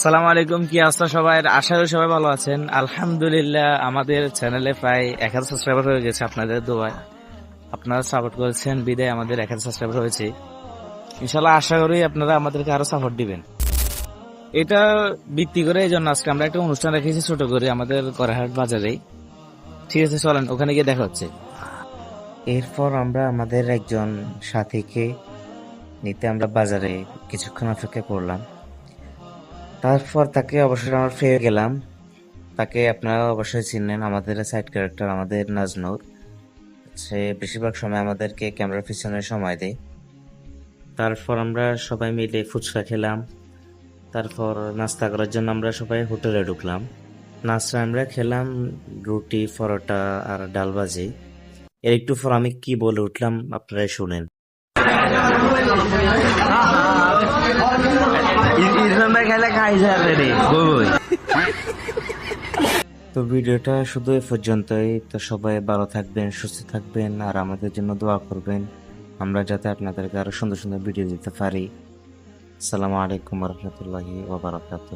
সালাম আলাইকুম, কি অবস্থা সবাই? আশা করি সবাই ভালো আছেন। আলহামদুলিল্লাহ, আমাদের চ্যানেলে প্রায় 1000 সাবস্ক্রাইবার হয়ে গেছে আপনাদের দোয়ায়। আপনারা সাপোর্ট করেছেন বিদায় আমাদের 1000 সাবস্ক্রাইবার হয়েছে। ইনশাল্লাহ আশা করি আপনারা আমাদেরকে আরো সাপোর্ট দিবেন। এটা ভিত্তি করে এই জন্য আজকে আমরা একটা অনুষ্ঠান রেখেছি ছোট করে আমাদের করাহাট বাজারে। ঠিক আছে, চলেন ওখানে গিয়ে দেখা হচ্ছে। এরপর আমরা আমাদের একজন সাথীকে নিতে আমরা বাজারে কিছুক্ষণ অপেক্ষা করলাম। তারপর তাকে অবশ্যই আমরা পেয়ে গেলাম। তাকে আপনারা অবশ্যই চিনেন, আমাদের সাইড ক্যারেক্টার আমাদের নাজনুর। সে বেশিরভাগ সময় আমাদেরকে ক্যামেরার পিছনে সময় দেয়। তারপর আমরা সবাই মিলে ফুচকা খেলাম। তারপর নাস্তা করার জন্য আমরা সবাই হোটেলে ঢুকলাম। নাস্তা আমরা খেলাম রুটি, পরোটা আর ডাল ভাজি। এর একটু পর আমি কি বলে উঠলাম আপনারাই শুনেন। তো ভিডিওটা শুধু এ পর্যন্তই। তো সবাই ভালো থাকবেন, সুস্থ থাকবেন আর আমাদের জন্য দোয়া করবেন, আমরা যাতে আপনাদেরকে আরো সুন্দর সুন্দর ভিডিও দিতে পারি। আসসালামু আলাইকুম রহমতুল্লাহি ওয়া বারাকাতুহু।